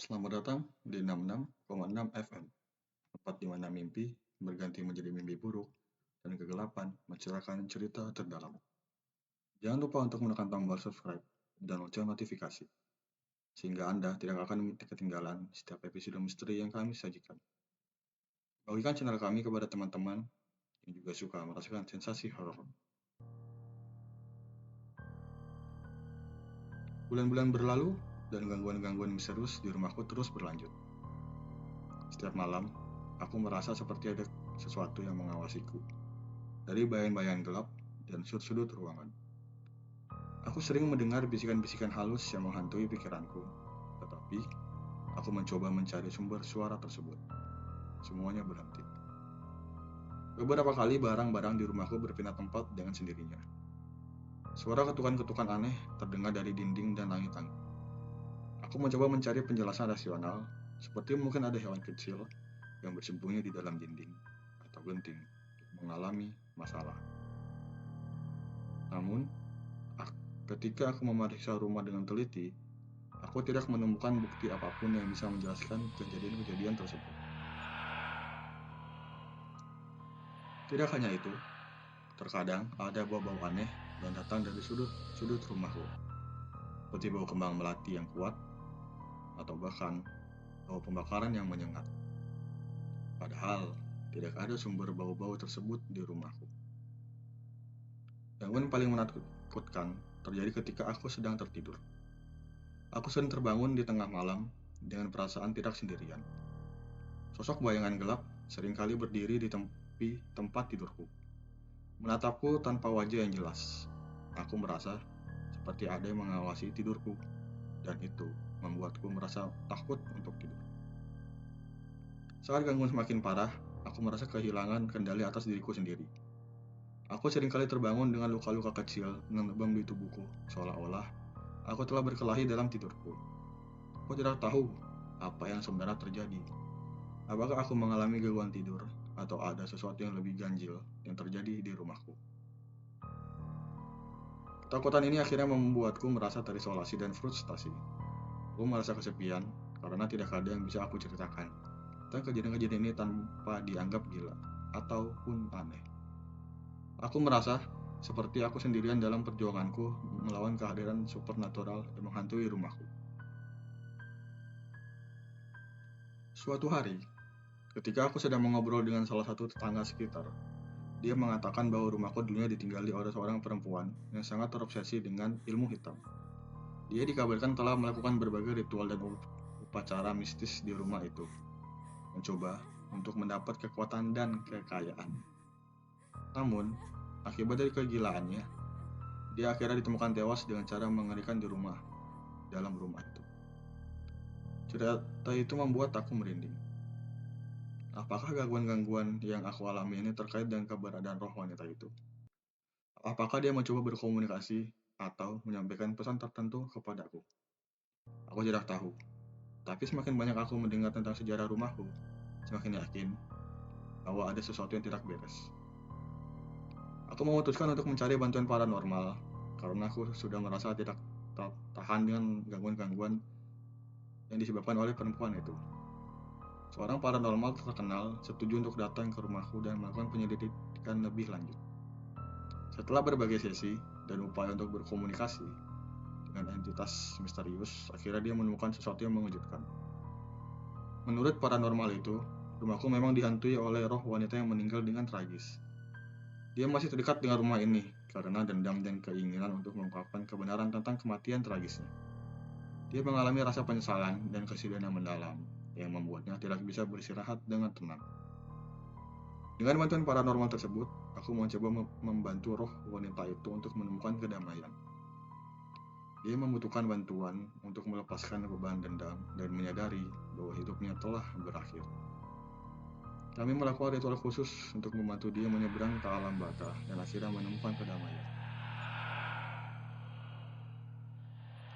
Selamat datang di 66,6 FM, tempat di mana mimpi berganti menjadi mimpi buruk dan kegelapan mencurahkan cerita terdalam. Jangan lupa untuk menekan tombol subscribe dan lonceng notifikasi, sehingga Anda tidak akan ketinggalan setiap episode misteri yang kami sajikan. Bagikan channel kami kepada teman-teman yang juga suka merasakan sensasi horor. Bulan-bulan berlalu dan gangguan-gangguan misterius di rumahku terus berlanjut. Setiap malam, aku merasa seperti ada sesuatu yang mengawasiku dari bayang-bayang gelap dan sudut-sudut ruangan. Aku sering mendengar bisikan-bisikan halus yang menghantui pikiranku, tetapi aku mencoba mencari sumber suara tersebut. Semuanya berhenti. Beberapa kali barang-barang di rumahku berpindah tempat dengan sendirinya. Suara ketukan-ketukan aneh terdengar dari dinding dan langit-langit. Aku mencoba mencari penjelasan rasional, seperti mungkin ada hewan kecil yang bersembunyi di dalam dinding atau genting mengalami masalah. Namun, ketika aku memeriksa rumah dengan teliti, aku tidak menemukan bukti apapun yang bisa menjelaskan kejadian-kejadian tersebut. Tidak hanya itu, terkadang ada bau-bau aneh yang datang dari sudut-sudut rumahku, seperti bau kembang melati yang kuat, atau bahkan bau pembakaran yang menyengat. Padahal, tidak ada sumber bau-bau tersebut di rumahku. Gangguan paling menakutkan terjadi ketika aku sedang tertidur. Aku sering terbangun di tengah malam dengan perasaan tidak sendirian. Sosok bayangan gelap seringkali berdiri di tepi tempat tidurku, menatapku tanpa wajah yang jelas. Aku merasa seperti ada yang mengawasi tidurku, dan itu membuatku merasa takut untuk tidur. Saat gangguan semakin parah, aku merasa kehilangan kendali atas diriku sendiri. Aku seringkali terbangun dengan luka-luka kecil yang lebam di tubuhku, seolah-olah aku telah berkelahi dalam tidurku. Aku tidak tahu apa yang sebenarnya terjadi. Apakah aku mengalami gangguan tidur, atau ada sesuatu yang lebih ganjil yang terjadi di rumahku? Ketakutan ini akhirnya membuatku merasa terisolasi dan frustasi. Aku merasa kesepian karena tidak ada yang bisa aku ceritakan tentang kejadian-kejadian ini tanpa dianggap gila ataupun aneh. Aku merasa seperti aku sendirian dalam perjuanganku melawan kehadiran supernatural yang menghantui rumahku. Suatu hari, ketika aku sedang mengobrol dengan salah satu tetangga sekitar, dia mengatakan bahwa rumahku dulunya ditinggali oleh seorang perempuan yang sangat terobsesi dengan ilmu hitam. Dia dikabarkan telah melakukan berbagai ritual dan upacara mistis di rumah itu, mencoba untuk mendapat kekuatan dan kekayaan. Namun, akibat dari kegilaannya, dia akhirnya ditemukan tewas dengan cara mengerikan di dalam rumah itu. Cerita itu membuat aku merinding. Apakah gangguan-gangguan yang aku alami ini terkait dengan keberadaan roh wanita itu? Apakah dia mencoba berkomunikasi atau menyampaikan pesan tertentu kepadaku? Aku tidak tahu. Tapi semakin banyak aku mendengar tentang sejarah rumahku, semakin yakin bahwa ada sesuatu yang tidak beres. Aku memutuskan untuk mencari bantuan paranormal karena aku sudah merasa tidak tahan dengan gangguan-gangguan yang disebabkan oleh perempuan itu. Seorang paranormal terkenal setuju untuk datang ke rumahku dan melakukan penyelidikan lebih lanjut. Setelah berbagai sesi dan upaya untuk berkomunikasi dengan entitas misterius, akhirnya dia menemukan sesuatu yang mengejutkan. Menurut paranormal itu, rumahku memang dihantui oleh roh wanita yang meninggal dengan tragis. Dia masih terdekat dengan rumah ini karena dendam dan keinginan untuk mengungkapkan kebenaran tentang kematian tragisnya. Dia mengalami rasa penyesalan dan kesedihan yang mendalam yang membuatnya tidak bisa beristirahat dengan tenang. Dengan bantuan paranormal tersebut, aku mencoba membantu roh wanita itu untuk menemukan kedamaian. Dia membutuhkan bantuan untuk melepaskan beban dendam dan menyadari bahwa hidupnya telah berakhir. Kami melakukan ritual khusus untuk membantu dia menyeberang ke alam baka dan akhirnya menemukan kedamaian.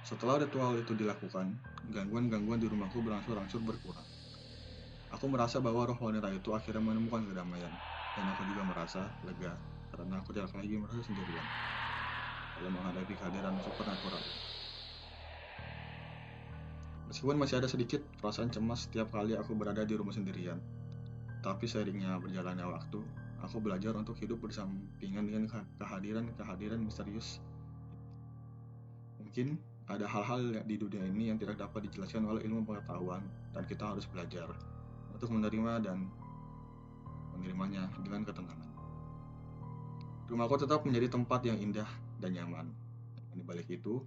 Setelah ritual itu dilakukan, gangguan-gangguan di rumahku berangsur-angsur berkurang. Aku merasa bahwa roh wanita itu akhirnya menemukan kedamaian, dan aku juga merasa lega karena aku tidak lagi merasa sendirian dalam menghadapi kehadiran supernatural. Meskipun masih ada sedikit perasaan cemas setiap kali aku berada di rumah sendirian, tapi seiringnya berjalannya waktu, aku belajar untuk hidup bersampingan dengan kehadiran misterius. Mungkin ada hal-hal di dunia ini yang tidak dapat dijelaskan oleh ilmu pengetahuan, dan kita harus belajar untuk menerima dan menerimanya dengan ketenangan. Rumahku tetap menjadi tempat yang indah dan nyaman. Di balik itu,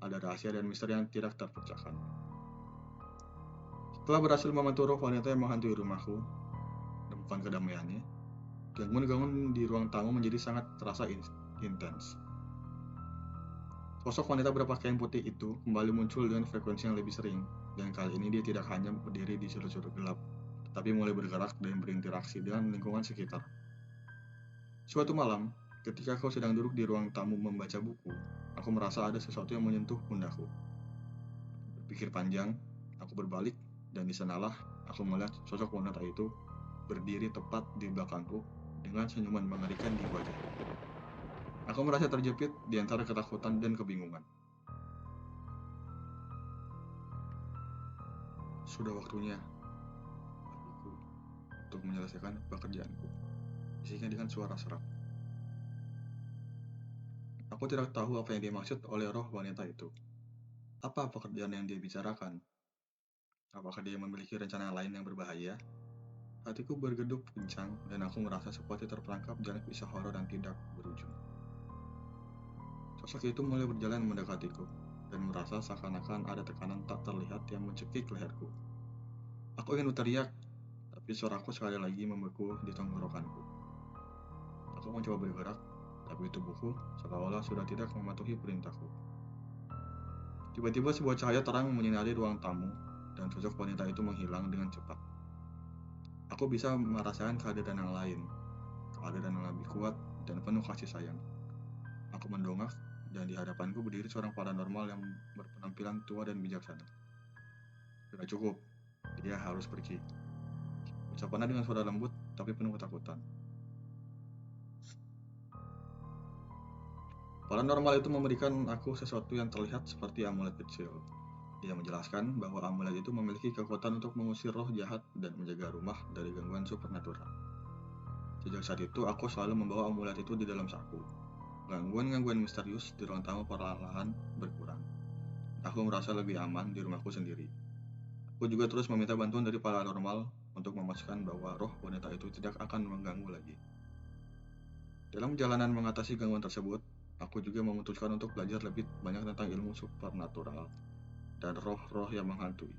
ada rahasia dan misteri yang tidak terpecahkan. Setelah berhasil membantu roh wanita yang menghantui rumahku, menemukan kedamaiannya, gangguan-gangguan di ruang tamu menjadi sangat terasa intens. Sosok wanita berpakaian putih itu kembali muncul dengan frekuensi yang lebih sering, dan kali ini dia tidak hanya berdiri di sudut-sudut gelap, tetapi mulai bergerak dan berinteraksi dengan lingkungan sekitar. Suatu malam, ketika aku sedang duduk di ruang tamu membaca buku, aku merasa ada sesuatu yang menyentuh pundakku. Berpikir panjang, aku berbalik, dan di sanalah aku melihat sosok wanita itu berdiri tepat di belakangku dengan senyuman mengerikan di wajahnya. Aku merasa terjepit di antara ketakutan dan kebingungan. Sudah waktunya bagiku untuk menyelesaikan pekerjaanku, bisiknya dengan suara serak. Aku tidak tahu apa yang dimaksud oleh roh wanita itu. Apa pekerjaan yang dia bicarakan? Apakah dia memiliki rencana lain yang berbahaya? Hatiku bergedup kencang dan aku merasa seperti terperangkap dalam kisah horor yang tidak berujung. Sosok itu mulai berjalan mendekatiku dan merasa seakan-akan ada tekanan tak terlihat yang mencekik leherku. Aku ingin berteriak, tapi suaraku sekali lagi membeku di tenggorokanku. Aku mencoba bergerak, tapi tubuhku seolah-olah sudah tidak mematuhi perintahku. Tiba-tiba sebuah cahaya terang menyinari ruang tamu, dan sosok wanita itu menghilang dengan cepat. Aku bisa merasakan kehadiran yang lain, kehadiran yang lebih kuat dan penuh kasih sayang. Aku mendongak, dan di hadapanku berdiri seorang paranormal yang berpenampilan tua dan bijaksana. Sudah cukup, dia harus pergi. Ucapannya dengan suara lembut tapi penuh ketakutan. Paranormal itu memberikan aku sesuatu yang terlihat seperti amulet kecil. Dia menjelaskan bahwa amulet itu memiliki kekuatan untuk mengusir roh jahat dan menjaga rumah dari gangguan supernatural. Sejak saat itu, aku selalu membawa amulet itu di dalam saku. Gangguan-gangguan misterius di ruang tamu perlahan berkurang. Aku merasa lebih aman di rumahku sendiri. Aku juga terus meminta bantuan dari paranormal untuk memastikan bahwa roh wanita itu tidak akan mengganggu lagi. Dalam perjalanan mengatasi gangguan tersebut, aku juga memutuskan untuk belajar lebih banyak tentang ilmu supernatural dan roh-roh yang menghantui.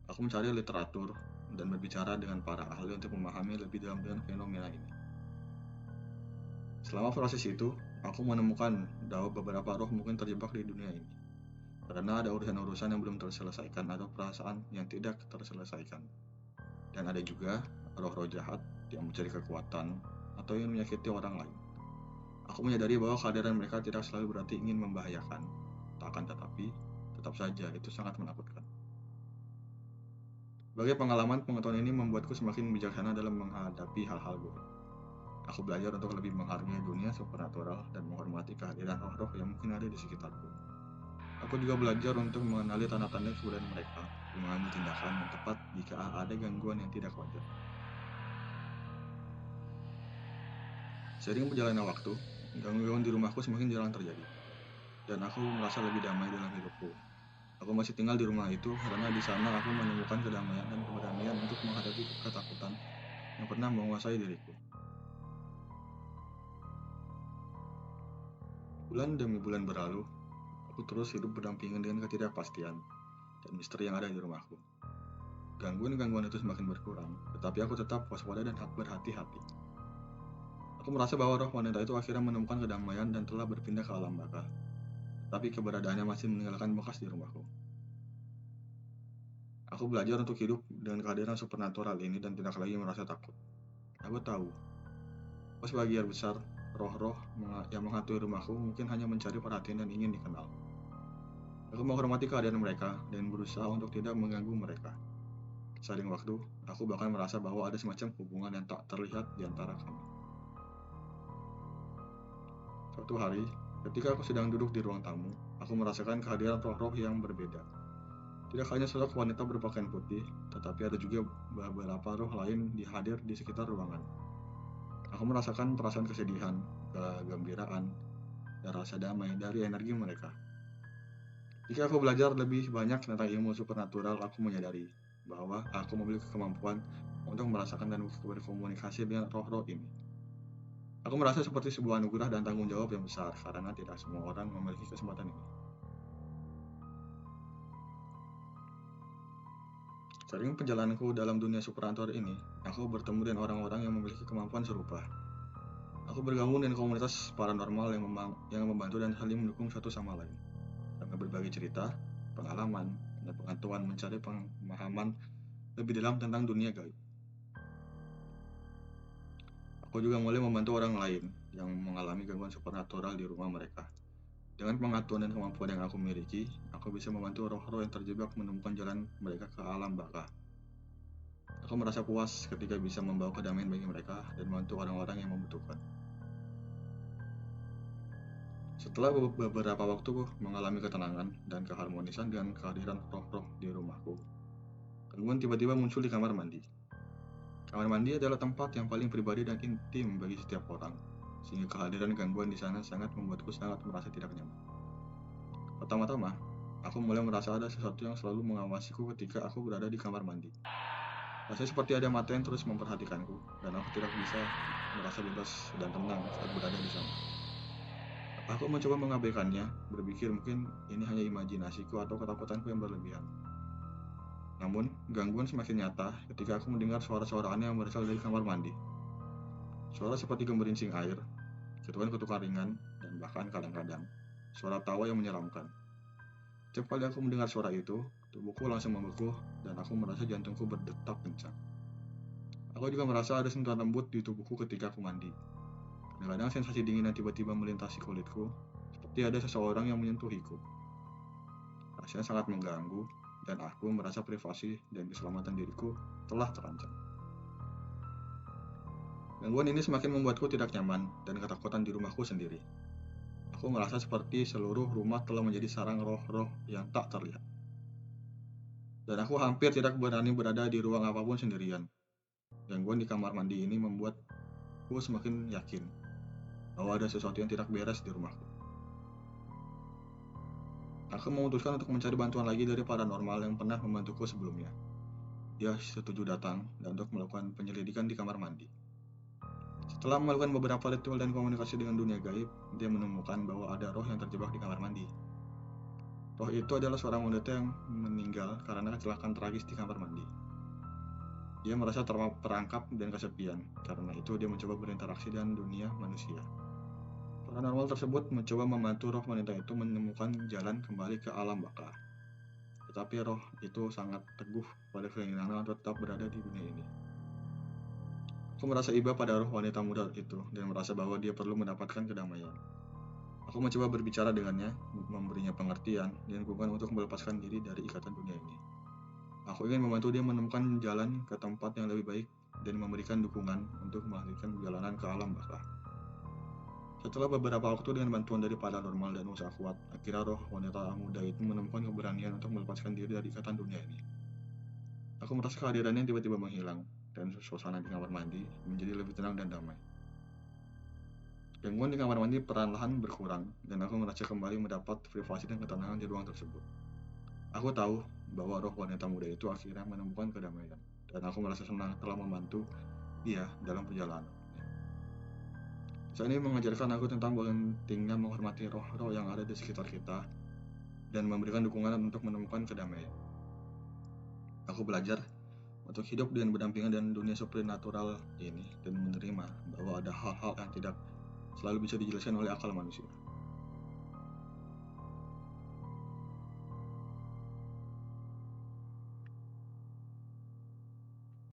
Aku mencari literatur dan berbicara dengan para ahli untuk memahami lebih dalam dengan fenomena ini. Selama proses itu, aku menemukan bahwa beberapa roh mungkin terjebak di dunia ini, karena ada urusan-urusan yang belum terselesaikan atau perasaan yang tidak terselesaikan. Dan ada juga roh-roh jahat yang mencari kekuatan atau yang menyakiti orang lain. Aku menyadari bahwa kehadiran mereka tidak selalu berarti ingin membahayakan. Akan tetapi, tetap saja itu sangat menakutkan. Sebagai pengetahuan ini membuatku semakin bijaksana dalam menghadapi hal-hal buruk. Aku belajar untuk lebih menghargai dunia supernatural dan menghormati kehadiran roh-roh yang mungkin ada di sekitarku. Aku juga belajar untuk mengenali tanda-tanda keberadaan mereka dan mengambil tindakan yang tepat jika ada gangguan yang tidak wajar. Seiring berjalannya waktu, gangguan di rumahku semakin jarang terjadi, dan aku merasa lebih damai dalam hidupku. Aku masih tinggal di rumah itu karena di sana aku menemukan kedamaian dan keberanian untuk menghadapi ketakutan yang pernah menguasai diriku. Bulan demi bulan berlalu, aku terus hidup berdampingan dengan ketidakpastian dan misteri yang ada di rumahku. Gangguan-gangguan itu semakin berkurang, tetapi aku tetap waspada dan berhati-hati. Aku merasa bahwa roh wanita itu akhirnya menemukan kedamaian dan telah berpindah ke alam baka, tapi keberadaannya masih meninggalkan bekas di rumahku. Aku belajar untuk hidup dengan kehadiran supernatural ini dan tidak lagi merasa takut. Aku tahu, sebagian besar roh-roh yang menghantui rumahku mungkin hanya mencari perhatian dan ingin dikenal. Aku menghormati kehadiran mereka dan berusaha untuk tidak mengganggu mereka. Seiring waktu, aku bahkan merasa bahwa ada semacam hubungan yang tak terlihat di antara kami. Suatu hari, ketika aku sedang duduk di ruang tamu, aku merasakan kehadiran roh-roh yang berbeda. Tidak hanya sosok wanita berpakaian putih, tetapi ada juga beberapa roh lain hadir di sekitar ruangan. Aku merasakan perasaan kesedihan, kegembiraan, dan rasa damai dari energi mereka. Jika aku belajar lebih banyak tentang ilmu supernatural, aku menyadari bahwa aku memiliki kemampuan untuk merasakan dan berkomunikasi dengan roh-roh ini. Aku merasa seperti sebuah anugerah dan tanggung jawab yang besar, karena tidak semua orang memiliki kesempatan ini. Sering perjalananku dalam dunia supernatural ini, aku bertemu dengan orang-orang yang memiliki kemampuan serupa. Aku bergabung dengan komunitas paranormal yang membantu dan saling mendukung satu sama lain. Kami berbagi cerita, pengalaman, dan pengetahuan mencari pemahaman lebih dalam tentang dunia gaib. Aku juga mulai membantu orang lain yang mengalami gangguan supernatural di rumah mereka. Dengan pengetahuan dan kemampuan yang aku miliki, aku bisa membantu roh-roh yang terjebak menemukan jalan mereka ke alam baka. Aku merasa puas ketika bisa membawa kedamaian bagi mereka dan membantu orang-orang yang membutuhkan. Setelah beberapa waktu mengalami ketenangan dan keharmonisan dengan kehadiran roh-roh di rumahku, gangguan tiba-tiba muncul di kamar mandi. Kamar mandi adalah tempat yang paling pribadi dan intim bagi setiap orang, sehingga kehadiran gangguan di sana sangat membuatku sangat merasa tidak nyaman. Pertama-tama, aku mulai merasa ada sesuatu yang selalu mengawasiku ketika aku berada di kamar mandi. Rasanya seperti ada mata yang terus memperhatikanku, dan aku tidak bisa merasa bebas dan tenang saat berada di sana. Aku mencoba mengabaikannya, berpikir mungkin ini hanya imajinasiku atau ketakutanku yang berlebihan. Namun, gangguan semakin nyata ketika aku mendengar suara-suara aneh yang berasal dari kamar mandi. Suara seperti gemerincing air, ketukan-ketukan ringan, dan bahkan kadang-kadang suara tawa yang menyeramkan. Setiap kali aku mendengar suara itu, tubuhku langsung membeku dan aku merasa jantungku berdetak kencang. Aku juga merasa ada sentuhan lembut di tubuhku ketika aku mandi. Kadang-kadang sensasi dingin yang tiba-tiba melintasi kulitku, seperti ada seseorang yang menyentuhiku. Rasanya sangat mengganggu, dan aku merasa privasi dan keselamatan diriku telah terancam. Gangguan ini semakin membuatku tidak nyaman dan ketakutan di rumahku sendiri. Aku merasa seperti seluruh rumah telah menjadi sarang roh-roh yang tak terlihat. Dan aku hampir tidak berani berada di ruang apapun sendirian. Gangguan di kamar mandi ini membuatku semakin yakin bahwa ada sesuatu yang tidak beres di rumahku. Aku memutuskan untuk mencari bantuan lagi dari paranormal yang pernah membantuku sebelumnya. Dia setuju datang dan untuk melakukan penyelidikan di kamar mandi. Setelah melakukan beberapa ritual dan komunikasi dengan dunia gaib, dia menemukan bahwa ada roh yang terjebak di kamar mandi. Roh itu adalah seorang wanita yang meninggal karena kecelakaan tragis di kamar mandi. Dia merasa terperangkap dan kesepian, karena itu dia mencoba berinteraksi dengan dunia manusia. Paranormal tersebut mencoba membantu roh wanita itu menemukan jalan kembali ke alam baka. Tetapi roh itu sangat teguh pada keinginannya untuk tetap berada di dunia ini. Aku merasa iba pada roh wanita muda itu dan merasa bahwa dia perlu mendapatkan kedamaian. Aku mencoba berbicara dengannya, memberinya pengertian dan dukungan untuk melepaskan diri dari ikatan dunia ini. Aku ingin membantu dia menemukan jalan ke tempat yang lebih baik dan memberikan dukungan untuk melanjutkan perjalanan ke alam baka. Setelah beberapa waktu dengan bantuan dari paranormal dan usaha kuat, akhirnya roh wanita muda itu menemukan keberanian untuk melepaskan diri dari ikatan dunia ini. Aku merasa kehadirannya tiba-tiba menghilang, dan suasana di kamar mandi menjadi lebih tenang dan damai. Gangguan di kamar mandi perlahan berkurang, dan aku merasa kembali mendapat privasi dan ketenangan di ruang tersebut. Aku tahu bahwa roh wanita muda itu akhirnya menemukan kedamaian, dan aku merasa senang telah membantu dia dalam perjalanan. Kisah ini mengajarkan aku tentang pentingnya menghormati roh-roh yang ada di sekitar kita dan memberikan dukungan untuk menemukan kedamaian. Aku belajar untuk hidup dengan berdampingan dengan dunia supernatural ini dan menerima bahwa ada hal-hal yang tidak selalu bisa dijelaskan oleh akal manusia.